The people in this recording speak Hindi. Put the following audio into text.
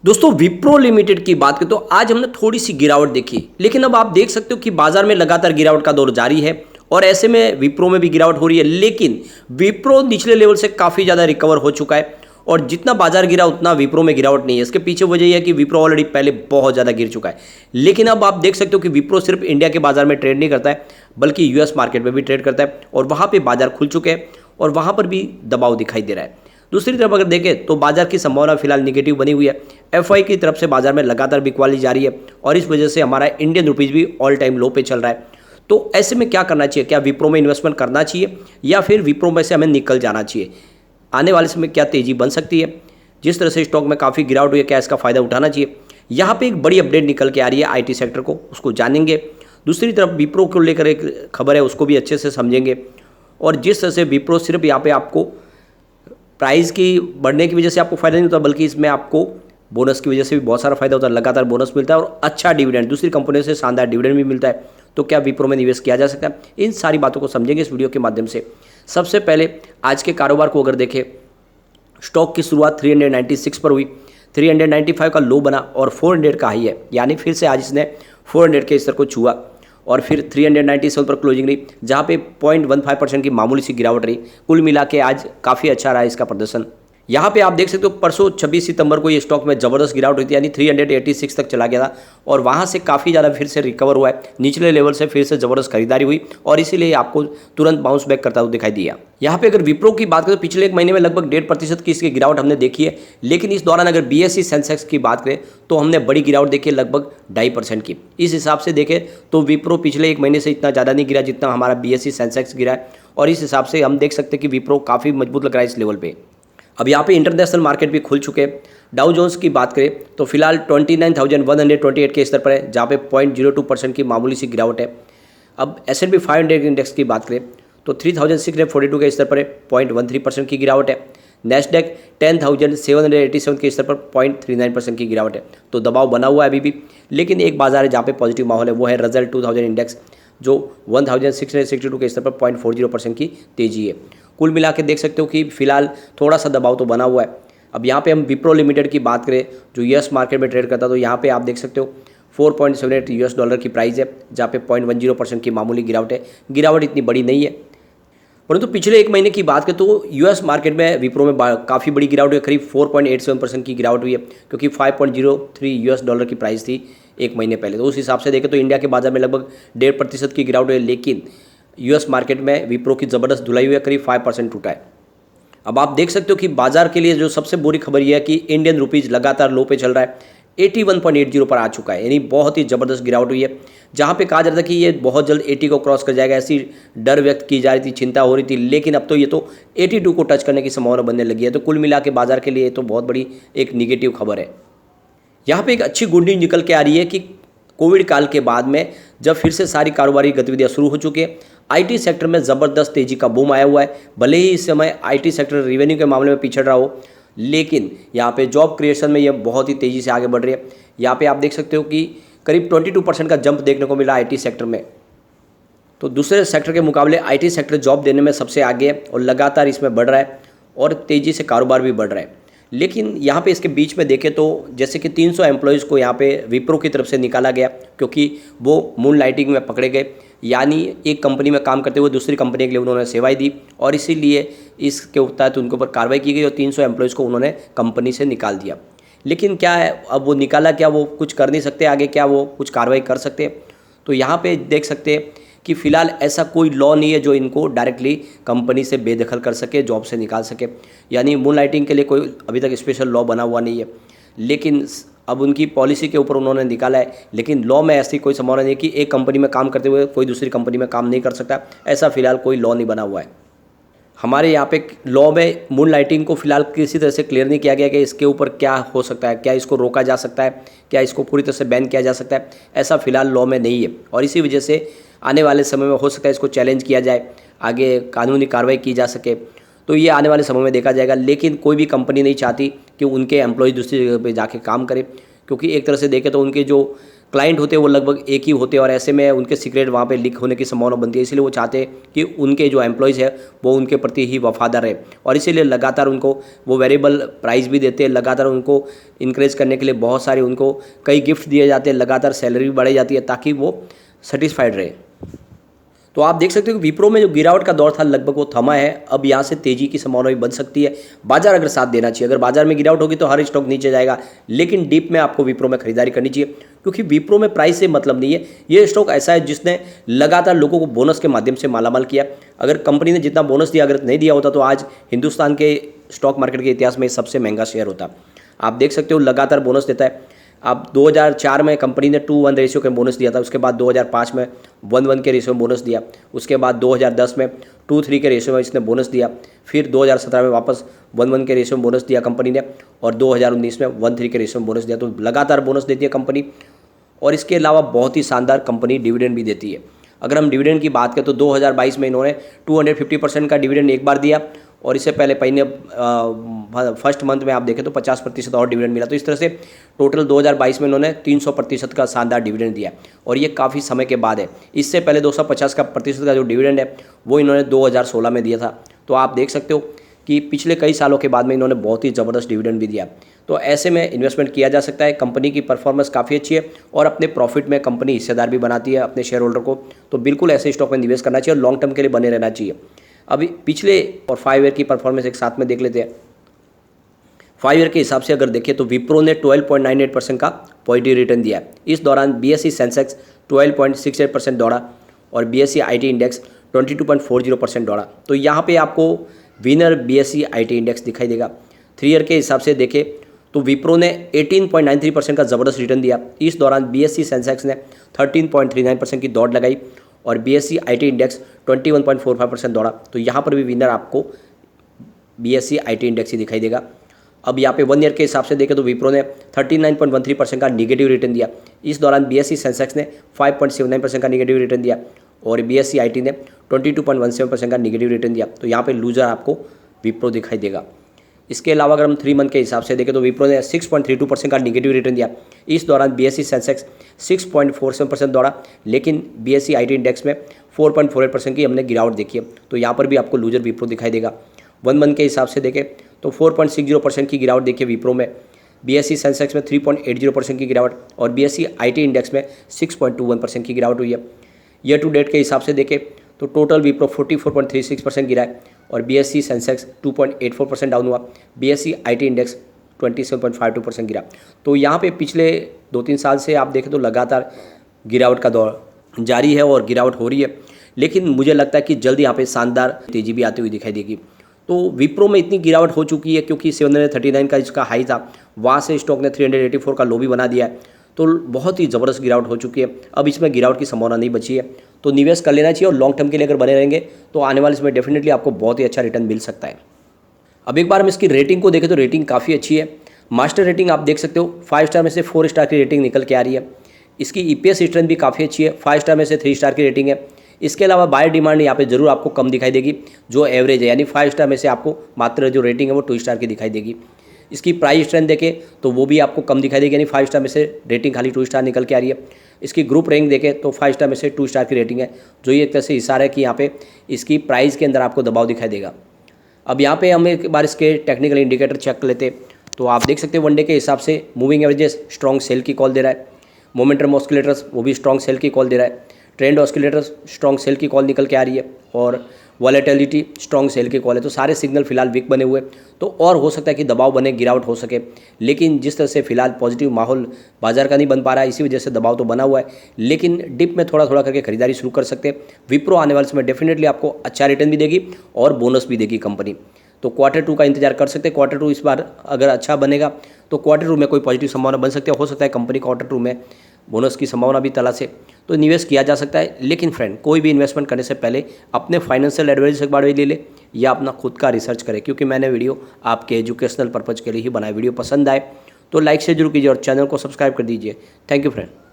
दोस्तों विप्रो लिमिटेड की बात करें तो आज हमने थोड़ी सी गिरावट देखी, लेकिन अब आप देख सकते हो कि बाजार में लगातार गिरावट का दौर जारी है और ऐसे में विप्रो में भी गिरावट हो रही है। लेकिन विप्रो निचले लेवल से काफ़ी ज़्यादा रिकवर हो चुका है और जितना बाजार गिरा उतना विप्रो में गिरावट नहीं है। इसके पीछे वजह यह है कि विप्रो ऑलरेडी पहले बहुत ज़्यादा गिर चुका है। लेकिन अब आप देख सकते हो कि विप्रो सिर्फ इंडिया के बाजार में ट्रेड नहीं करता है बल्कि यूएस मार्केट में भी ट्रेड करता है और वहाँ पर बाजार खुल चुके हैं और वहाँ पर भी दबाव दिखाई दे रहा है। दूसरी तरफ अगर देखें तो बाजार की संभावना फिलहाल निगेटिव बनी हुई है। एफआई की तरफ से बाजार में लगातार बिकवाली जारी है और इस वजह से हमारा इंडियन रुपीज़ भी ऑल टाइम लो पे चल रहा है। तो ऐसे में क्या करना चाहिए? क्या विप्रो में इन्वेस्टमेंट करना चाहिए या फिर विप्रो में से हमें निकल जाना चाहिए? आने वाले समय क्या तेज़ी बन सकती है? जिस तरह से स्टॉक में काफ़ी गिरावट हुई है, क्या इसका फ़ायदा उठाना चाहिए? यहाँ पर एक बड़ी अपडेट निकल के आ रही है आईटी सेक्टर को, उसको जानेंगे। दूसरी तरफ विप्रो को लेकर एक खबर है, उसको भी अच्छे से समझेंगे। और जिस तरह से विप्रो सिर्फ यहाँ पे आपको प्राइस की बढ़ने की वजह से आपको फ़ायदा नहीं होता बल्कि इसमें आपको बोनस की वजह से भी बहुत सारा फायदा होता है। लगातार बोनस मिलता है और अच्छा डिविडेंड, दूसरी कंपनियों से शानदार डिविडेंड भी मिलता है। तो क्या विप्रो में निवेश किया जा सकता है? इन सारी बातों को समझेंगे इस वीडियो के माध्यम से। सबसे पहले आज के कारोबार को अगर देखें, स्टॉक की शुरुआत 396 पर हुई, 395 का लो बना और 400 का हाई है, यानी फिर से आज इसने 400 के स्तर को छुआ और फिर 397 पर क्लोजिंग रही, जहाँ पे 0.15% की मामूली सी गिरावट रही। कुल मिला के आज काफ़ी अच्छा रहा इसका प्रदर्शन। यहाँ पे आप देख सकते हो परसों 26 सितंबर को ये स्टॉक में ज़बरदस्त गिरावट हुई थी, यानी 386 तक चला गया था और वहाँ से काफ़ी ज़्यादा फिर से रिकवर हुआ है। निचले लेवल से फिर से ज़बरदस्त खरीदारी हुई और इसीलिए आपको तुरंत बाउंस बैक करता हुआ दिखाई दिया। यहाँ पे अगर विप्रो की बात करें तो पिछले एक महीने में लगभग 1.5% की इसकी गिरावट हमने देखी है। लेकिन इस दौरान अगर बीएसई सेंसेक्स की बात करें तो हमने बड़ी गिरावट देखी है, लगभग 2.5% की। इस हिसाब से देखें तो विप्रो पिछले एक महीने से इतना ज़्यादा नहीं गिरा जितना हमारा बीएसई सेंसेक्स गिरा है और इस हिसाब से हम देख सकते हैं कि विप्रो काफ़ी मजबूत लग रहा है इस लेवल पर। अब यहाँ पे इंटरनेशनल मार्केट भी खुल चुके हैं। डाउ जोन्स की बात करें तो फिलहाल 29,128 के स्तर पर है, जहाँ पे 0.02% की मामूली सी गिरावट है। अब S&P 500 इंडेक्स की बात करें तो 3,642 के स्तर पर है, 0.13% की गिरावट है। नेस्डैक 10,787 के स्तर पर 0.39% की गिरावट है। तो दबाव बना हुआ है अभी भी, लेकिन एक बाजार है जहाँ पे पॉजिटिव माहौल है, वो है रजल 2000 इंडेक्स, जो 1662 के स्तर पर 0.40% की तेजी है। कुल मिला के देख सकते हो कि फिलहाल थोड़ा सा दबाव तो बना हुआ है। अब यहाँ पे हम विप्रो लिमिटेड की बात करें जो यूएस मार्केट में ट्रेड करता है, तो यहाँ पे आप देख सकते हो $4.78 की प्राइस है, जहाँ पे 0.10% की मामूली गिरावट है। गिरावट इतनी बड़ी नहीं है, परंतु पिछले एक महीने की बात करें तो यूएस मार्केट में विप्रो में काफ़ी बड़ी गिरावट हुई है, करीब 4.87% की गिरावट हुई है, क्योंकि $5.03 की प्राइस थी एक महीने पहले। तो उस हिसाब से देखें तो इंडिया के बाजार में लगभग 1.5% की गिरावट हुई है, लेकिन यूएस मार्केट में विप्रो की ज़बरदस्त धुलाई हुई है, करीब 5% टूटा है। अब आप देख सकते हो कि बाजार के लिए जो सबसे बुरी खबर यह है कि इंडियन रुपीज़ लगातार लो पे चल रहा है, 81.80 पर आ चुका है, यानी बहुत ही ज़बरदस्त गिरावट हुई है। जहाँ पे कहा जा रहा था कि ये बहुत जल्द 80 को क्रॉस कर जाएगा, ऐसी डर व्यक्त की जा रही थी, चिंता हो रही थी, लेकिन अब तो ये तो 82 को टच करने की संभावना बनने लगी है। तो कुल मिला के बाजार के लिए तो बहुत बड़ी एक निगेटिव खबर है। यहाँ पे एक अच्छी गुड न्यूज़ निकल के आ रही है कि कोविड काल के बाद में जब फिर से सारी कारोबारी गतिविधियाँ शुरू हो चुकी है, आईटी सेक्टर में ज़बरदस्त तेज़ी का बूम आया हुआ है। भले ही इस समय आईटी सेक्टर रेवेन्यू के मामले में पिछड़ रहा हो, लेकिन यहाँ पे जॉब क्रिएशन में यह बहुत ही तेज़ी से आगे बढ़ रही है। यहाँ पे आप देख सकते हो कि करीब 22% का जंप देखने को मिला आईटी सेक्टर में। तो दूसरे सेक्टर के मुकाबले आईटी सेक्टर जॉब देने में सबसे आगे है और लगातार इसमें बढ़ रहा है और तेज़ी से कारोबार भी बढ़ रहा है। लेकिन यहाँ पे इसके बीच में देखें तो जैसे कि 300 एम्प्लॉयज़ को यहाँ पे विप्रो की तरफ से निकाला गया, क्योंकि वो मून लाइटिंग में पकड़े गए, यानी एक कंपनी में काम करते हुए दूसरी कंपनी के लिए उन्होंने सेवाएं दी और इसीलिए इसके तहत उनके ऊपर कार्रवाई की गई और 300 एम्प्लॉयज़ को उन्होंने कंपनी से निकाल दिया। लेकिन क्या है, अब वो निकाला, क्या वो कुछ कर नहीं सकते आगे, क्या वो कुछ कार्रवाई कर सकते? तो यहाँ पे देख सकते हैं कि फ़िलहाल ऐसा कोई लॉ नहीं है जो इनको डायरेक्टली कंपनी से बेदखल कर सके, जॉब से निकाल सके, यानी मून लाइटिंग के लिए कोई अभी तक स्पेशल लॉ बना हुआ नहीं है। लेकिन अब उनकी पॉलिसी के ऊपर उन्होंने निकाला है, लेकिन लॉ में ऐसी कोई संभावना नहीं है कि एक कंपनी में काम करते हुए कोई दूसरी कंपनी में काम नहीं कर सकता, ऐसा फ़िलहाल कोई लॉ नहीं बना हुआ है। हमारे यहाँ पे लॉ में मून लाइटिंग को फिलहाल किसी तरह से क्लियर नहीं किया गया कि इसके ऊपर क्या हो सकता है, क्या इसको रोका जा सकता है, क्या इसको पूरी तरह से बैन किया जा सकता है, ऐसा फिलहाल लॉ में नहीं है। और इसी वजह से आने वाले समय में हो सकता है इसको चैलेंज किया जाए, आगे कानूनी कार्रवाई की जा सके, तो ये आने वाले समय में देखा जाएगा। लेकिन कोई भी कंपनी नहीं चाहती कि उनके एम्प्लॉय दूसरी जगह पर जाके काम करें, क्योंकि एक तरह से देखें तो उनके जो क्लाइंट होते हैं वो लगभग एक ही होते हैं और ऐसे में उनके सीक्रेट वहाँ पे लीक होने की संभावना बनती है। इसलिए वो चाहते हैं कि उनके जो एम्प्लॉयज़ है वो उनके प्रति ही वफादार रहे और इसीलिए लगातार उनको वो वेरिएबल प्राइस भी देते हैं, लगातार उनको इनक्रेज करने के लिए बहुत सारे उनको कई गिफ्ट दिए जाते हैं, लगातार सैलरी भी बढ़ाई जाती है ताकि वो सेटिस्फाइड रहे। तो आप देख सकते हो कि विप्रो में जो गिरावट का दौर था लगभग वो थमा है। अब यहाँ से तेजी की संभावना भी बन सकती है, बाजार अगर साथ देना चाहिए। अगर बाजार में गिरावट होगी तो हर स्टॉक नीचे जाएगा, लेकिन डीप में आपको विप्रो में खरीदारी करनी चाहिए क्योंकि विप्रो में प्राइस से मतलब नहीं है। ये स्टॉक ऐसा है जिसने लगातार लोगों को बोनस के माध्यम से मालामाल किया। अगर कंपनी ने जितना बोनस दिया अगर नहीं दिया होता तो आज हिंदुस्तान के स्टॉक मार्केट के इतिहास में सबसे महंगा शेयर होता। आप देख सकते हो लगातार बोनस देता है। अब 2004 में कंपनी ने 2:1 रेशियो के बोनस दिया था, उसके बाद 2005 में 1:1 के रेशियो में बोनस दिया, उसके बाद 2010 में 2:3 के रेशियो में इसने बोनस दिया, फिर 2017 में वापस 1:1 के रेशियो में बोनस दिया कंपनी ने और 2019 में 1:3 के रेशियो में बोनस दिया। तो लगातार बोनस देती है कंपनी और इसके अलावा बहुत ही शानदार कंपनी डिविडेंड भी देती है। अगर हम डिविडेंड की बात करें तो 2022 में इन्होंने 250% का डिविडेंड एक बार दिया और इससे पहले फर्स्ट मंथ में आप देखें तो 50% और डिविडेंड मिला। तो इस तरह से टोटल 2022 में इन्होंने 300% का शानदार डिविडेंड दिया और ये काफ़ी समय के बाद है। इससे पहले 250% का जो डिविडेंड है वो इन्होंने 2016 में दिया था। तो आप देख सकते हो कि पिछले कई सालों के बाद में इन्होंने बहुत ही ज़बरदस्त डिविडेंड भी दिया। तो ऐसे में इन्वेस्टमेंट किया जा सकता है। कंपनी की परफॉर्मेंस काफ़ी अच्छी है और अपने प्रॉफिट में कंपनी हिस्सेदार भी बनाती है अपने शेयर होल्डर को। तो बिल्कुल ऐसे स्टॉक में निवेश करना चाहिए और लॉन्ग टर्म के लिए बने रहना चाहिए। अभी पिछले और 5 ईयर की परफॉर्मेंस एक साथ में देख लेते हैं। 5 ईयर के हिसाब से अगर देखें तो विप्रो ने 12.98% का पॉजिटिव रिटर्न दिया है। इस दौरान BSE सेंसेक्स 12.68% दौड़ा और BSE IT इंडेक्स 22.40% दौड़ा। तो यहाँ पे आपको विनर BSE IT इंडेक्स दिखाई देगा। 3 ईयर के हिसाब से देखें तो विप्रो ने 18.93% का ज़बरदस्त रिटर्न दिया। इस दौरान BSE सेंसेक्स ने 13.39% की दौड़ लगाई और BSE IT इंडेक्स 21.45% दौड़ा। तो यहाँ पर भी विनर आपको BSE IT इंडेक्स ही दिखाई देगा। अब यहाँ पे 1 ईयर के हिसाब से देखें तो विप्रो ने 39.13% का निगेटिव रिटर्न दिया। इस दौरान BSE सेंसेक्स ने 5.79% का निगेटिव रिटर्न दिया और BSE IT ने 22.17% का निगेटिव रिटर्न दिया। तो यहाँ पे लूजर आपको विप्रो दिखाई देगा। इसके अलावा अगर हम 3 मंथ के हिसाब से देखें तो विप्रो ने 6.32% का निगेटिव रिटर्न दिया। इस दौरान BSE सेंसेक्स 6.47% दौड़ा, लेकिन BSE IT इंडेक्स में 4.48% की हमने गिरावट देखी है। तो यहाँ पर भी आपको लूजर विप्रो दिखाई देगा। 1 मंथ के हिसाब से देखें तो 4.60% की गिरावट देखिए विप्रो में, BSE सेंसेक्स में 3.80% की गिरावट और BSE IT इंडेक्स में 6.21% की गिरावट हुई है। ईयर टू डेट के हिसाब से देखें तो टोटल विप्रो 44.36% गिरा है और BSE सेंसेक्स 2.84% डाउन हुआ, BSE IT इंडेक्स 27.52% गिरा। तो यहाँ पे पिछले 2-3 साल से आप देखें तो लगातार गिरावट का दौर जारी है और गिरावट हो रही है, लेकिन मुझे लगता है कि जल्द यहाँ पे शानदार तेज़ी भी आती हुई दिखाई देगी। तो विप्रो में इतनी गिरावट हो चुकी है क्योंकि 739 का इसका हाई था, वहाँ से स्टॉक ने 384 का लो भी बना दिया है। तो बहुत ही ज़बरदस्त गिरावट हो चुकी है। अब इसमें गिरावट की संभावना नहीं बची है, तो निवेश कर लेना चाहिए और लॉन्ग टर्म के लिए अगर बने रहेंगे तो आने वाले इसमें डेफिनेटली आपको बहुत ही अच्छा रिटर्न मिल सकता है। अब एक बार हम इसकी रेटिंग को देखें तो रेटिंग काफ़ी अच्छी है। मास्टर रेटिंग आप देख सकते हो 5 स्टार में से 4 स्टार की रेटिंग निकल के आ रही है। इसकी EPS स्ट्रेंथ भी काफ़ी अच्छी है, 5 स्टार में से 3 स्टार की रेटिंग है। इसके अलावा बायर डिमांड यहाँ पे जरूर आपको कम दिखाई देगी, जो एवरेज है, यानी 5 स्टार में से आपको मात्र जो रेटिंग है वो 2 स्टार की दिखाई देगी। इसकी प्राइस स्ट्रेंथ देखें तो वो भी आपको कम दिखाई देगी, यानी 5 स्टार में से रेटिंग खाली 2 स्टार निकल के आ रही है। इसकी ग्रुप रैंक देखें तो 5 स्टार में से 2 स्टार की रेटिंग है, जो ये एक तरह से इशारा है कि यहाँ पे इसकी प्राइस के अंदर आपको दबाव दिखाई देगा। अब यहाँ पे हम एक बार इसके टेक्निकल इंडिकेटर चेक कर लेते, तो आप देख सकते हैं वनडे के हिसाब से मूविंग एवरेजेस स्ट्रॉन्ग सेल की कॉल दे रहा है, मोमेंटम ऑस्किलेटर्स वो भी स्ट्रॉन्ग सेल की कॉल दे रहा है, ट्रेंड ऑस्किलेटर्स स्ट्रॉन्ग सेल की कॉल निकल के आ रही है और वॉलेटिलिटी स्ट्रॉन्ग सेल की कॉल है। तो सारे सिग्नल फिलहाल वीक बने हुए, तो और हो सकता है कि दबाव बने, गिरावट हो सके, लेकिन जिस तरह से फिलहाल पॉजिटिव माहौल बाजार का नहीं बन पा रहा है, इसी वजह से दबाव तो बना हुआ है, लेकिन डिप में थोड़ा थोड़ा करके खरीदारी शुरू कर सकते हैं। विप्रो आने वाले समय डेफिनेटली आपको अच्छा रिटर्न भी देगी और बोनस भी देगी कंपनी। तो Q2 का इंतजार कर सकते हैं। Q2 इस बार अगर अच्छा बनेगा तो Q2 में कोई पॉजिटिव संभावना बन सकती है। हो सकता है कंपनी Q2 में बोनस की संभावना भी तलाश है, तो निवेश किया जा सकता है। लेकिन फ्रेंड, कोई भी इन्वेस्टमेंट करने से पहले अपने फाइनेंशियल एडवाइजर से एक बार भी ले ले या अपना खुद का रिसर्च करें, क्योंकि मैंने वीडियो आपके एजुकेशनल पर्पज़ के लिए ही बनाया। वीडियो पसंद आए तो लाइक से जरूर कीजिए और चैनल को सब्सक्राइब कर दीजिए। Thank you friend.